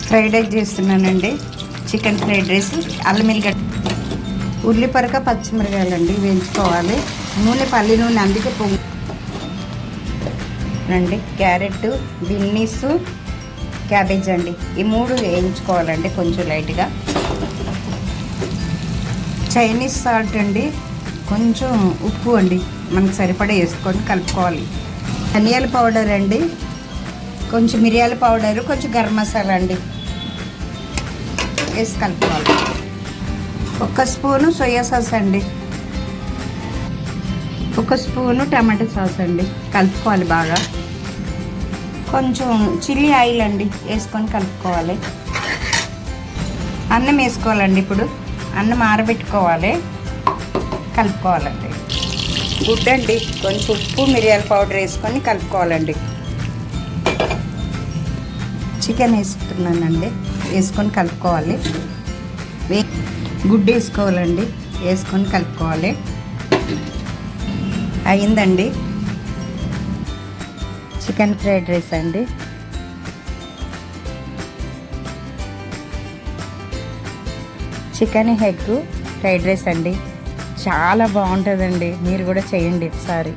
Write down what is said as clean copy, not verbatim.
Fried rice చేస్తున్నానండి. Chicken fried rice. అల్లం ఎల్లిగడ్డ, ఉల్లిపరక, పచ్చిమిరకాయలండి వేయించుకోవాలి. నూనె పల్లి నూనె, అందుకే పొంగు అండి. క్యారెట్, బిన్నీస్, క్యాబేజ్ అండి. ఈ 3 వేయించుకోవాలండి కొంచెం లైట్గా. చైనీస్ సాల్ట్ అండి, కొంచెం ఉప్పు అండి మనకు సరిపడా వేసుకొని కలుపుకోవాలి. ధనియాల పౌడర్ అండి, కొంచెం మిరియాల పౌడరు, కొంచెం గరం మసాలా అండి వేసి కలుపుకోవాలి. 1 స్పూను సోయా సాస్ అండి, 1 స్పూను టమాటా సాస్ అండి. కలుపుకోవాలి బాగా. కొంచెం చిల్లీ ఆయిల్ అండి వేసుకొని కలుపుకోవాలి. అన్నం వేసుకోవాలండి. ఇప్పుడు అన్నం ఆరబెట్టుకోవాలి, కలుపుకోవాలండి. గుడ్డు అండి, కొంచెం ఉప్పు, మిరియాల పౌడర్ వేసుకొని కలుపుకోవాలండి. చికెన్ వేసుకున్నానండి, వేసుకొని కలుపుకోవాలి. గుడ్డు వేసుకోవాలండి, వేసుకొని కలుపుకోవాలి. అయిందండి చికెన్ ఫ్రైడ్ రైస్ అండి. చికెన్ ఎగ్ ఫ్రైడ్ రైస్ అండి. చాలా బాగుంటుందండి. మీరు కూడా చేయండి ఒకసారి.